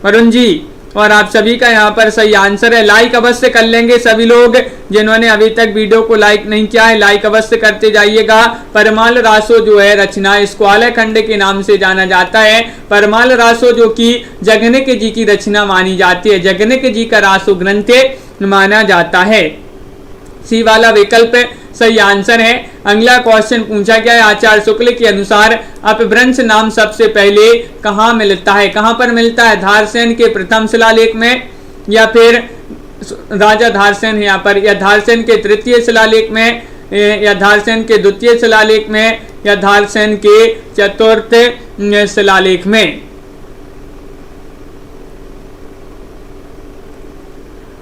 वरुण जी और आप सभी का यहाँ पर सही आंसर है। लाइक अवश्य कर लेंगे सभी लोग, जिन्होंने अभी तक वीडियो को लाइक नहीं किया है लाइक अवश्य करते जाइएगा। परमाल रासो जो है रचना, इसको आलय खंड के नाम से जाना जाता है। परमाल रासो जो कि जगन्नाथ जी की रचना मानी जाती है, जगन्नाथ जी का रासो ग्रंथ माना जाता है। सी वाला विकल्प सही आंसर है। अगला क्वेश्चन पूछा गया है, आचार्य शुक्ल के अनुसार अपभ्रंश नाम सबसे पहले कहाँ मिलता है? कहाँ पर मिलता है? धारसेन के प्रथम शिलालेख में, या फिर राजा धारसेन यहाँ पर, या धारसेन के तृतीय शिलालेख में, या धारसेन के द्वितीय शिलालेख में, या धारसेन के चतुर्थ शिलालेख में।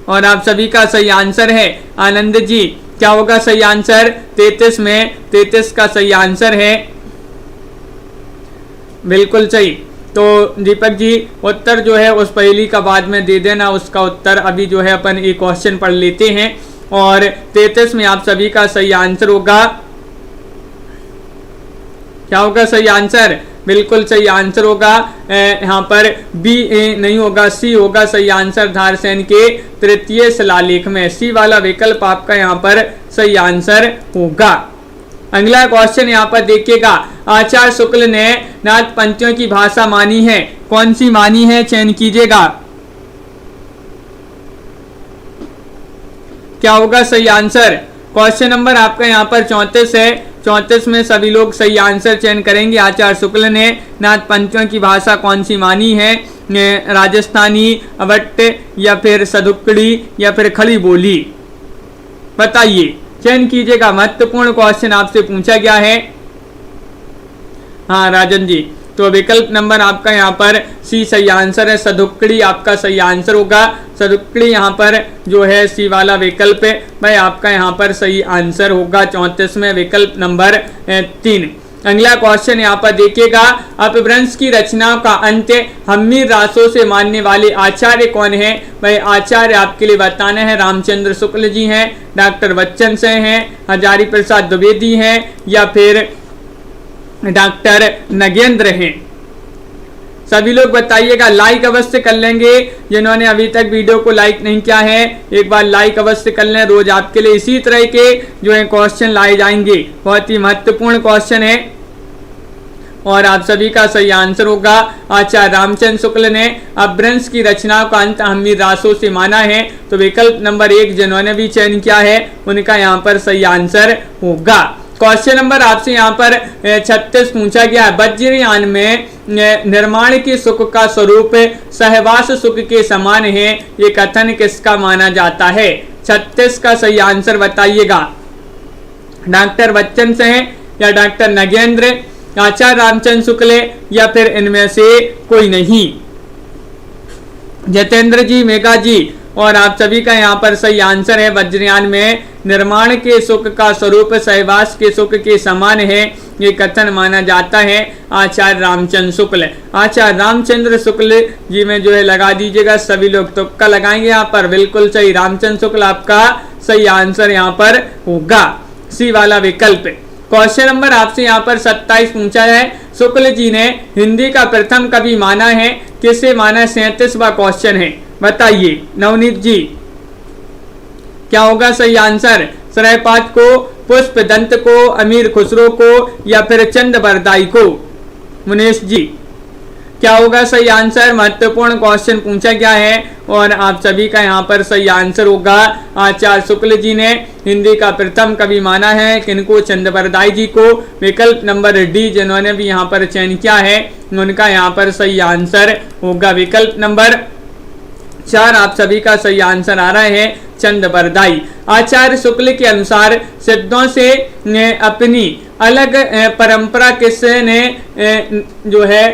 और आप सभी का सही आंसर है आनंद जी। क्या होगा सही आंसर? 33 में 33 का सही आंसर है, बिल्कुल सही। तो दीपक जी उत्तर जो है उस पहेली का बाद में दे देना, उसका उत्तर अभी जो है अपन एक क्वेश्चन पढ़ लेते हैं। और 33 में आप सभी का सही आंसर होगा, क्या होगा सही आंसर? बिल्कुल सही आंसर होगा यहाँ पर बी नहीं होगा, सी होगा सही आंसर, धारसेन के तृतीय शिलालेख में। सी वाला विकल्प आपका यहाँ पर सही आंसर होगा। अगला क्वेश्चन यहाँ पर देखिएगा, आचार्य शुक्ल ने नाथ पंचों की भाषा मानी है, कौन सी मानी है? चयन कीजिएगा। क्या होगा सही आंसर? क्वेश्चन नंबर आपका यहाँ पर 34 है। 34 में सभी लोग सही आंसर चयन करेंगे। आचार्य शुक्ल ने नाथ पंचों की भाषा कौन सी मानी है? राजस्थानी, अवट्ट, या फिर सदुक्कड़ी, या फिर खड़ी बोली? बताइए, चयन कीजिएगा। महत्वपूर्ण क्वेश्चन आपसे पूछा गया है। हाँ राजन जी, तो विकल्प नंबर आपका यहाँ पर सी सही आंसर है, सदुक्कड़ी आपका सही आंसर होगा। सदुक्कड़ी यहाँ पर जो है सी वाला विकल्प है भाई आपका यहाँ पर सही आंसर होगा 34 में, विकल्प नंबर 3। अगला क्वेश्चन यहाँ पर देखिएगा, अपभ्रंश की रचना का अंत हम्मीर रासों से मानने वाले आचार्य कौन है? भाई आचार्य आपके लिए बताना है, रामचंद्र शुक्ल जी हैं, डॉक्टर बच्चन से हैं, हजारी प्रसाद द्विवेदी हैं, या फिर डॉक्टर नगेंद्र हैं? सभी लोग बताइएगा। लाइक अवश्य कर लेंगे, जिन्होंने अभी तक वीडियो को लाइक नहीं किया है एक बार लाइक अवश्य कर लें। रोज आपके लिए इसी तरह के जो है क्वेश्चन लाए जाएंगे, बहुत ही महत्वपूर्ण क्वेश्चन है। और आप सभी का सही आंसर होगा, आचार्य रामचंद्र शुक्ल ने अपभ्रंश की रचना का अंत हम्मीर रासों से माना है। तो विकल्प नंबर 1 जिन्होंने भी चयन किया है उनका यहाँ पर सही आंसर होगा। क्वेश्चन नंबर आपसे यहाँ पर 36 पूछा गया है, वज्रयान में निर्माण के सुख का स्वरूप सहवास सुख के समान है, ये कथन किसका माना जाता है? 36 का सही आंसर बताइएगा। डॉक्टर बच्चन से हैं, या डॉक्टर नगेंद्र, आचार्य रामचंद्र शुक्ल, या फिर इनमें से कोई नहीं? जितेंद्र जी, मेघा जी, और आप सभी का यहाँ पर सही आंसर है, वज्रयान में निर्माण के सुख का स्वरूप सहवास के सुख के समान है, ये कथन माना जाता है आचार्य रामचंद्र शुक्ल। आचार्य रामचंद्र शुक्ल जी में जो है लगा दीजिएगा, सभी लोग तुक्का लगाएंगे यहाँ पर, बिल्कुल सही। रामचंद्र शुक्ल आपका सही आंसर यहाँ पर होगा, सी वाला विकल्प। क्वेश्चन नंबर आपसे यहाँ पर 27 पूछा है, शुक्ल जी ने हिंदी का प्रथम कवि माना है, किसे माना? 37वां क्वेश्चन है, बताइए नवनीत जी। क्या होगा सही आंसर? श्रेयपाठ को, पुष्पदंत को, अमीर खुसरो को, या फिर चंद बरदाई को? मुनेश जी, क्या होगा सही आंसर? महत्वपूर्ण क्वेश्चन पूछा गया है और आप सभी का यहाँ पर सही आंसर होगा, आचार्य शुक्ल जी ने हिंदी का प्रथम कवि माना है, किनको? चंद बरदाई जी को। विकल्प नंबर डी जिन्होंने भी यहाँ पर चयन किया है उनका यहाँ पर सही आंसर होगा, विकल्प नंबर 4 आप सभी का सही आंसर आ रहा है, चंद बरदाई। आचार्य शुक्ल के अनुसार सिद्धों से अपनी अलग परंपरा किसने जो है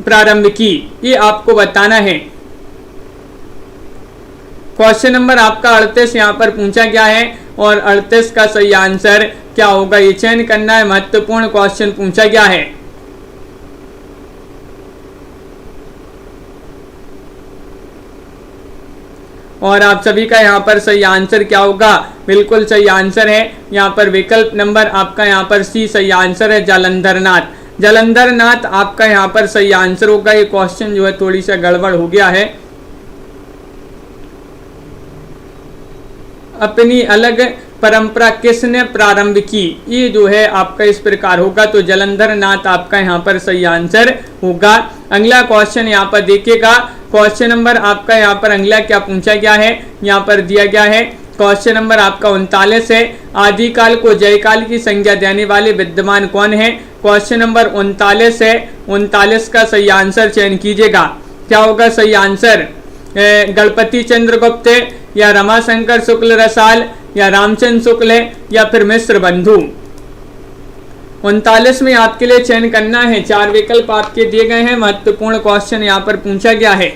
प्रारंभ की, ये आपको बताना है। क्वेश्चन नंबर आपका 38 यहाँ पर पूछा गया है और 38 का सही आंसर क्या होगा, ये चयन करना है, महत्वपूर्ण क्वेश्चन पूछा गया है। और आप सभी का यहाँ पर सही आंसर क्या होगा? बिल्कुल सही आंसर है यहाँ पर विकल्प नंबर आपका यहाँ पर सी सही आंसर है, जालंधर नाथ। जालंधर नाथ आपका यहाँ पर सही आंसर होगा। ये क्वेश्चन जो है थोड़ी सा गड़बड़ हो गया है। अपनी अलग परंपरा किसने प्रारंभ की? ये जो है आपका इस प्रकार होगा, तो जलंधर नाथ आपका यहाँ पर सही आंसर होगा। अगला क्वेश्चन यहाँ पर देखिएगा, क्वेश्चन नंबर आपका यहाँ पर अगला क्या पूछा गया है, यहाँ पर दिया गया है क्वेश्चन नंबर आपका 39 है। आदिकाल को जयकाल की संज्ञा देने वाले विद्वान कौन है? क्वेश्चन नंबर 39 है। 39 का सही आंसर चयन कीजिएगा। क्या होगा सही आंसर? गणपति चंद्रगुप्त या रमाशंकर शुक्ल रसाल या रामचंद्र शुक्ल या फिर मिश्र बंधु? 39 में आपके लिए चयन करना है। 4 विकल्प आपके दिए गए हैं। महत्वपूर्ण क्वेश्चन यहाँ पर पूछा गया है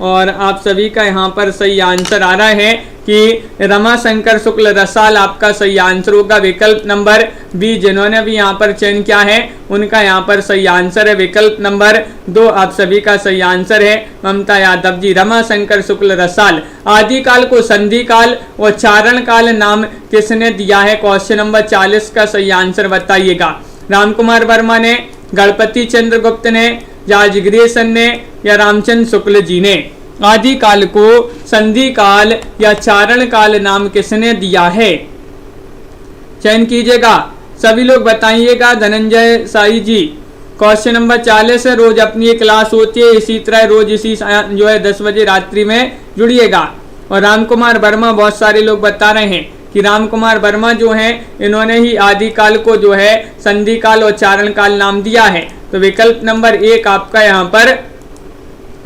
और आप सभी का यहाँ पर सही आंसर आ रहा है कि रमाशंकर शुक्ल रसाल आपका सही आंसर होगा। विकल्प नंबर बी जिन्होंने भी यहाँ पर चयन किया है उनका यहाँ पर सही आंसर है। विकल्प नंबर 2 आप सभी का सही आंसर है। ममता यादव जी, रमाशंकर शुक्ल रसाल। आदिकाल को संधि काल और चारण काल नाम किसने दिया है? क्वेश्चन नंबर 40 का सही आंसर बताइएगा। रामकुमार वर्मा ने, गणपति चंद्रगुप्त ने, जॉर्ज ग्रेसन ने या रामचंद्र शुक्ल जी ने? आदिकाल को संधि काल या चारण काल नाम किसने दिया है? चयन कीजिएगा, सभी लोग बताइएगा। धनंजय साई जी, क्वेश्चन नंबर 40 है। रोज अपनी एक क्लास होती है, इसी तरह रोज इसी जो है 10 बजे रात्रि में जुड़िएगा। और रामकुमार वर्मा, बहुत सारे लोग बता रहे हैं कि रामकुमार वर्मा जो हैं इन्होंने ही आदिकाल को जो है संधि काल और चारण काल नाम दिया है। तो विकल्प नंबर 1 आपका यहाँ पर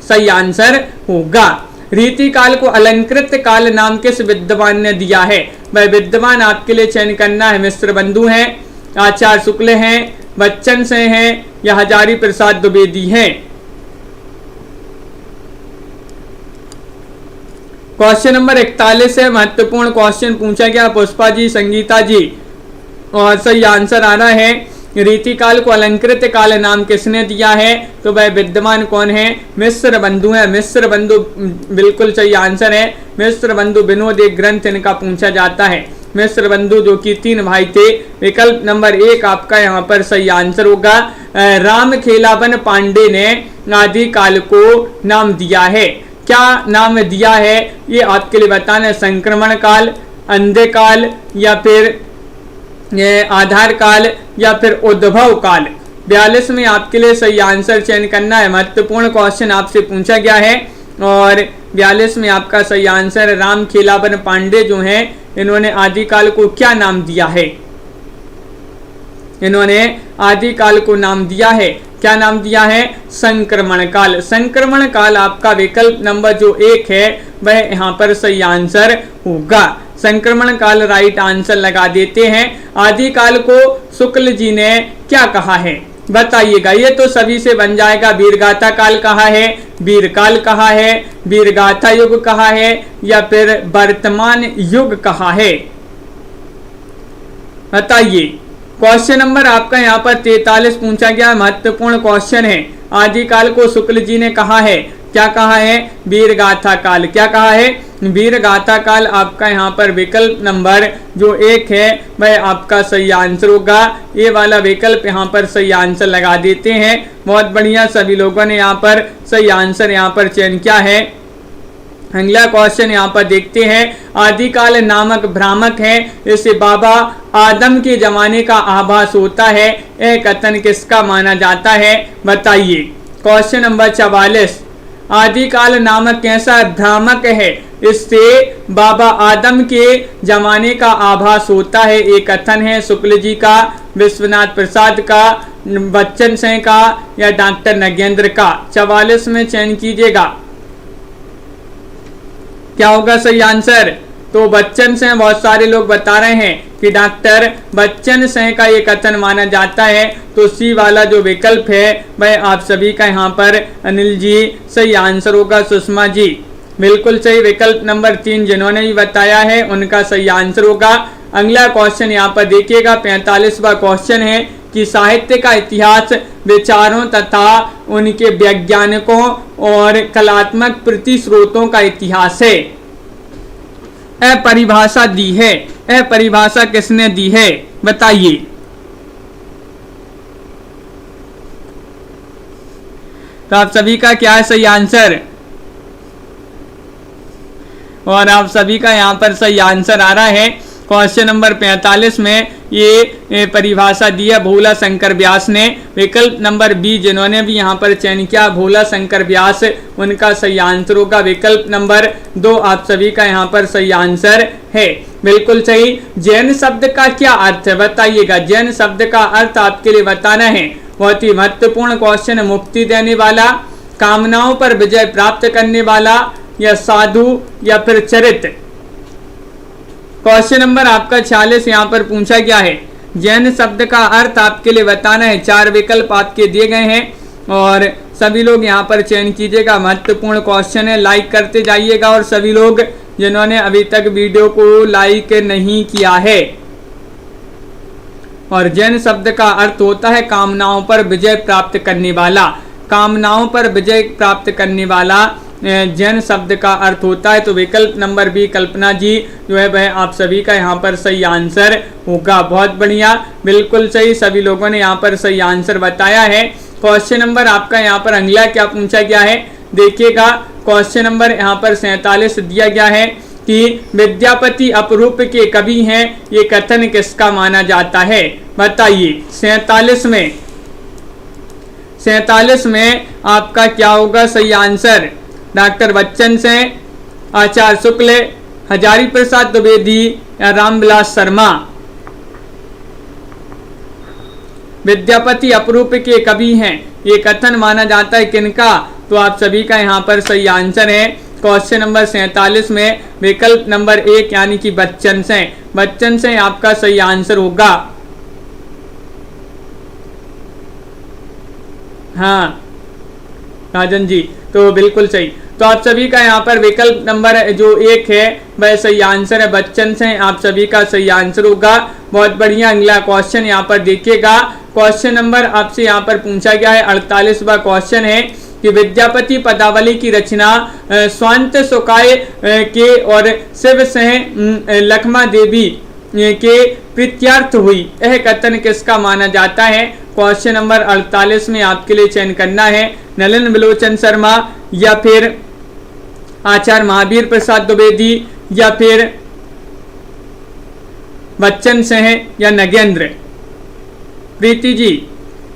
सही आंसर होगा। रीति काल को अलंकृत काल नाम किस विद्वान ने दिया है? वह विद्वान आपके लिए चयन करना है। मिश्र बंधु हैं, आचार्य शुक्ल हैं, बच्चन से हैं या हजारी प्रसाद द्विवेदी हैं? क्वेश्चन नंबर 41 है। महत्वपूर्ण क्वेश्चन पूछा गया। पुष्पा जी, संगीता जी, और सही आंसर आ रहा है रीति काल को अलंकृत काल नाम किसने दिया है? तो वह विद्वान कौन है? मिश्र बंधु है। मिश्र बंधु बिल्कुल सही आंसर है। मिश्र बंधु विनोद एक ग्रंथ इनका पूछा जाता है। मिश्र बंधु जो कि 3 भाई थे। विकल्प नंबर 1 आपका यहाँ पर सही आंसर होगा। राम खेलावन पांडे ने आदिकाल को नाम दिया है। क्या नाम दिया है ये आपके लिए बताना है। संक्रमण काल, अंधे काल या फिर आधार काल या फिर उद्भव काल? 42 में आपके लिए सही आंसर चयन करना है। महत्वपूर्ण क्वेश्चन आपसे पूछा गया है और 42 में आपका सही आंसर राम खेलावन पांडे जो हैं इन्होंने आदिकाल को क्या नाम दिया है? इन्होंने आदिकाल को नाम दिया है, क्या नाम दिया है? संक्रमण काल। संक्रमण काल आपका विकल्प नंबर जो 1 है वह यहाँ पर सही आंसर होगा। संक्रमण काल राइट आंसर लगा देते हैं। आदिकाल को शुक्ल जी ने क्या कहा है बताइएगा। ये तो सभी से बन जाएगा। वीरगाथा काल कहा है, वीरकाल कहा है, वीरगाथा युग कहा है या फिर वर्तमान युग कहा है? बताइए। क्वेश्चन नंबर आपका यहाँ पर 43 पूछा गया। महत्वपूर्ण क्वेश्चन है। आदिकाल को शुक्ल जी ने कहा है, क्या कहा है? वीरगाथा काल। क्या कहा है? वीरगाथा काल आपका यहाँ पर विकल्प नंबर जो 1 है वह आपका सही आंसर होगा। ये वाला विकल्प यहाँ पर सही आंसर लगा देते हैं। बहुत बढ़िया, सभी लोगों ने यहाँ पर सही आंसर यहाँ पर चयन किया है। अगला क्वेश्चन यहाँ पर देखते हैं। आदिकाल नामक भ्रामक है, इसे बाबा आदम के जमाने का आभास होता है। यह कथन किसका माना जाता है? बताइए। Question number 44। आदिकाल नामक कैसा भ्रामक है, इससे बाबा आदम के जमाने का आभास होता है? एक कथन है शुक्ल जी का, विश्वनाथ प्रसाद का, बच्चन सिंह का या डॉक्टर नगेंद्र का? 44 में चयन कीजिएगा। क्या होगा सही आंसर? तो बच्चन सिंह, बहुत सारे लोग बता रहे हैं कि डॉक्टर बच्चन सिंह का ये कथन माना जाता है। तो सी वाला जो विकल्प है वह आप सभी का यहाँ पर अनिल जी सही आंसर होगा। सुषमा जी बिल्कुल सही। विकल्प नंबर 3 जिन्होंने भी बताया है उनका सही आंसर होगा। अगला क्वेश्चन यहाँ पर देखिएगा। 45वां क्वेश्चन है कि साहित्य का इतिहास विचारों तथा उनके वैज्ञानिकों और कलात्मक प्रतिस्रोतों का इतिहास है। परिभाषा दी है। परिभाषा किसने दी है बताइए। तो आप सभी का क्या है सही आंसर? और आप सभी का यहाँ पर सही आंसर आ रहा है। क्वेश्चन नंबर 45 में ये परिभाषा दी है भोला शंकर व्यास ने। विकल्प नंबर बी जिन्होंने भी यहाँ पर चयन किया भोला शंकर व्यास, उनका सही आंसर होगा विकल्प नंबर 2 आप सभी का यहाँ पर सही आंसर है। बिल्कुल सही। जैन शब्द का क्या अर्थ है बताइएगा। जैन शब्द का अर्थ आपके लिए बताना है। बहुत ही महत्वपूर्ण क्वेश्चन। मुक्ति देने वाला, कामनाओं पर विजय प्राप्त करने वाला, या साधु, या फिर चरित्र। क्वेश्चन नंबर आपका 46 यहाँ पर पूछा गया है। जैन शब्द का अर्थ आपके लिए बताना है। 4 विकल्प आपके दिए गए हैं और सभी लोग यहाँ पर चयन कीजिएगा। महत्वपूर्ण क्वेश्चन है, लाइक करते जाइएगा। और सभी लोग जिन्होंने अभी तक वीडियो को लाइक नहीं किया है। और जैन शब्द का अर्थ होता है कामनाओं पर विजय प्राप्त करने वाला। कामनाओं पर विजय प्राप्त करने वाला जैन शब्द का अर्थ होता है। तो विकल्प नंबर बी कल्पना जी जो है वह आप सभी का यहाँ पर सही आंसर होगा। बहुत बढ़िया, बिल्कुल सही। सभी लोगों ने यहाँ पर सही आंसर बताया है। क्वेश्चन नंबर आपका यहाँ पर अगला क्या पूछा गया है देखिएगा। क्वेश्चन नंबर यहाँ पर 47 दिया गया है कि विद्यापति अपरूप के कवि हैं, ये कथन किसका माना जाता है बताइए। 47 में आपका क्या होगा सही आंसर। डॉक्टर बच्चन से, आचार्य शुक्ल, हजारी प्रसाद द्विवेदी, या रामविलास शर्मा। विद्यापति अपरूप के कवि हैं, ये कथन माना जाता है किनका। तो आप सभी का यहाँ पर सही आंसर है। क्वेश्चन नंबर 47 में विकल्प नंबर 1 यानी कि बच्चन से। बच्चन से आपका सही आंसर होगा। हाँ राजन जी, तो बिल्कुल सही। तो आप सभी का यहाँ पर विकल्प नंबर जो 1 है वह सही आंसर है। बच्चन से आप सभी का सही आंसर होगा। बहुत बढ़िया। अगला क्वेश्चन यहाँ पर देखिएगा। क्वेश्चन नंबर आपसे यहाँ पर पूछा गया है 48वां क्वेश्चन है कि विद्यापति पदावली की रचना स्वांत सुकाय के और शिव सह लखमा देवी के प्रीत्यार्थ हुई, यह कथन किसका माना जाता है। क्वेश्चन नंबर 48 में आपके लिए चयन करना है नलिन बिलोचन शर्मा, या फिर आचार्य महावीर प्रसाद द्विवेदी, या फिर बच्चन सिंह, या नगेंद्र। प्रीति जी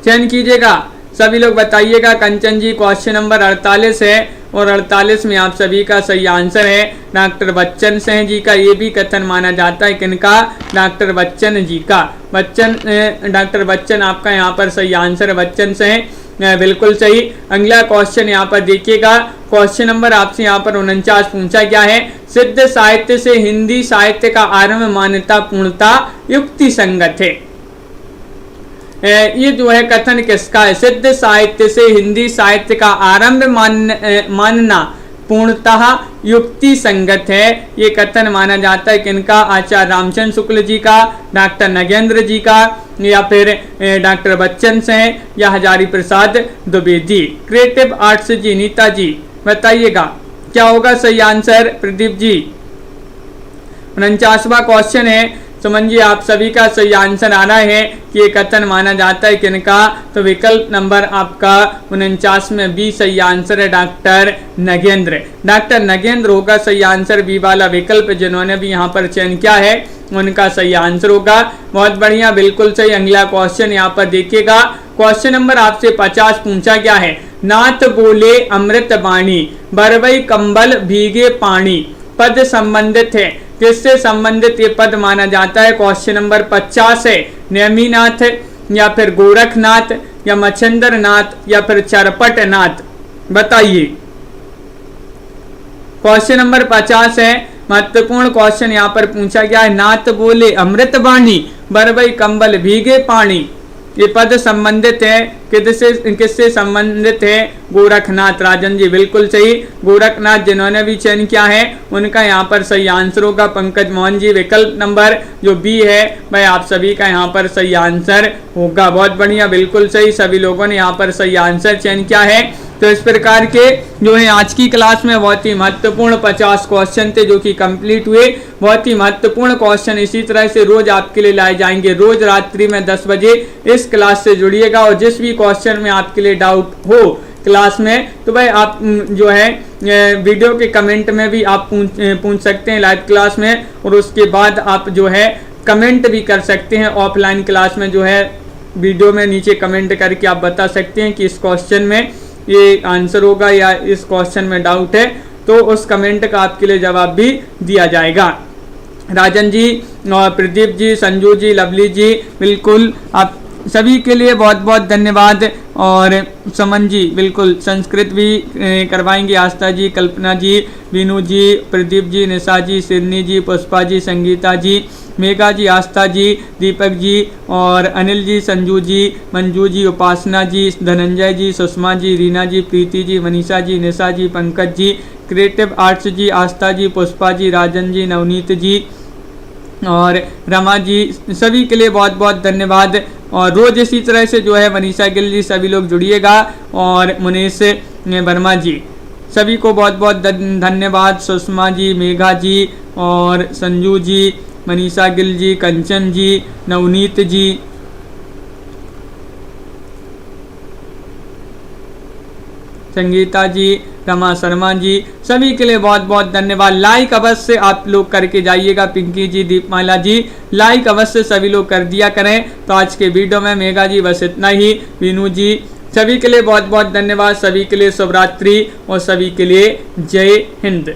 चयन कीजिएगा, सभी लोग बताइएगा। कंचन जी क्वेश्चन नंबर 48 है और 48 में आप सभी का सही आंसर है डॉक्टर बच्चन सिंह जी का। ये भी कथन माना जाता है किनका, डॉक्टर बच्चन जी का। डॉक्टर बच्चन आपका यहाँ पर सही आंसर है, बच्चन सिंह, बिल्कुल सही। अगला क्वेश्चन यहाँ पर देखिएगा। क्वेश्चन नंबर आपसे यहाँ पर 49 पूछा गया है। सिद्ध साहित्य से हिंदी साहित्य का आरंभ मान्यता पूर्णता युक्ति संगत है, ये जो है कथन किसका है। सिद्ध साहित्य से हिंदी साहित्य का आरंभ मानना पूर्णतः युक्ति संगत है, ये कथन माना जाता है किनका, आचार्य रामचंद्र शुक्ल जी का, डॉक्टर नगेंद्र जी का, या फिर डॉक्टर बच्चन से, या हजारी प्रसाद द्विवेदी। क्रिएटिव आर्ट्स जी नीता जी बताइएगा क्या होगा सही आंसर। प्रदीप जी 49वां क्वेश्चन है। सुमन जी आप सभी का सही आंसर आ रहा है कि ये कथन माना जाता है किनका। तो विकल्प नंबर आपका 49 में बी सही आंसर है, डॉक्टर नगेंद्र। डॉक्टर नगेंद्र होगा सही आंसर, बी वाला विकल्प जिन्होंने भी यहाँ पर चयन किया है उनका सही आंसर होगा। बहुत बढ़िया, बिल्कुल सही। अगला क्वेश्चन यहाँ पर देखिएगा। क्वेश्चन नंबर आपसे 50 पूछा गया है। नाथ बोले अमृत वाणी, बरवई कंबल भीगे पानी, पद संबंधित है, किससे संबंधित ये पद माना जाता है। क्वेश्चन नंबर 50 है। नेमीनाथ, या फिर गोरखनाथ, या मच्छिंद्र नाथ, या फिर चरपट नाथ, बताइए। क्वेश्चन नंबर 50 है, महत्वपूर्ण क्वेश्चन यहाँ पर पूछा गया है। नाथ बोले अमृत वाणी, बरवई कंबल भीगे पानी, ये पद संबंधित है किससे संबंधित है, गोरखनाथ। राजन जी बिल्कुल सही। गोरखनाथ जिन्होंने भी चयन किया है उनका यहाँ पर सही आंसर होगा। पंकज मोहन जी विकल्प नंबर जो बी है वह आप सभी का यहाँ पर सही आंसर होगा। बहुत बढ़िया, बिल्कुल सही। सभी लोगों ने यहाँ पर सही आंसर चयन किया है। तो इस प्रकार के जो है आज की क्लास में बहुत ही महत्वपूर्ण 50 क्वेश्चन थे जो कि कंप्लीट हुए। बहुत ही महत्वपूर्ण क्वेश्चन इसी तरह से रोज आपके लिए लाए जाएंगे। रोज रात्रि में 10 बजे इस क्लास से जुड़िएगा और जिस भी क्वेश्चन में आपके लिए डाउट हो क्लास में, तो भाई आप जो है वीडियो के कमेंट में भी आप पूछ सकते हैं लाइव क्लास में, और उसके बाद आप जो है कमेंट भी कर सकते हैं ऑफलाइन क्लास में, जो है वीडियो में नीचे कमेंट करके आप बता सकते हैं कि इस क्वेश्चन में ये आंसर होगा या इस क्वेश्चन में डाउट है, तो उस कमेंट का आपके लिए जवाब भी दिया जाएगा। राजन जी और प्रदीप जी, संजू जी, लवली जी, बिल्कुल आप सभी के लिए बहुत बहुत धन्यवाद। और समन जी बिल्कुल संस्कृत भी करवाएंगे, आस्था जी, कल्पना जी, बीनू जी, प्रदीप जी, निशा जी, सिरनी जी, पुष्पा जी, संगीता जी, मेघा जी, आस्था जी, दीपक जी और अनिल जी, संजू जी, मंजू जी, उपासना जी, धनंजय जी, सुषमा जी, रीना जी, प्रीति जी, मनीषा जी, निशा जी, पंकज जी, क्रिएटिव आर्ट्स जी, आस्था जी, पुष्पा जी, राजन जी, नवनीत जी और रमा जी, सभी के लिए बहुत बहुत धन्यवाद। और रोज इसी तरह से जो है मनीषा गिल जी, सभी लोग जुड़िएगा और मुनीष वर्मा जी, सभी को बहुत बहुत धन्यवाद। सुषमा जी, मेघा जी और संजू जी, मनीषा गिल जी, कंचन जी, नवनीत जी, संगीता जी, रमा शर्मा जी, सभी के लिए बहुत बहुत धन्यवाद। लाइक अवश्य आप लोग करके जाइएगा। पिंकी जी, दीपमाला जी, लाइक अवश्य सभी लोग कर दिया करें। तो आज के वीडियो में मेघा जी बस इतना ही। वीनू जी, सभी के लिए बहुत बहुत धन्यवाद। सभी के लिए शुभ रात्रि और सभी के लिए जय हिंद।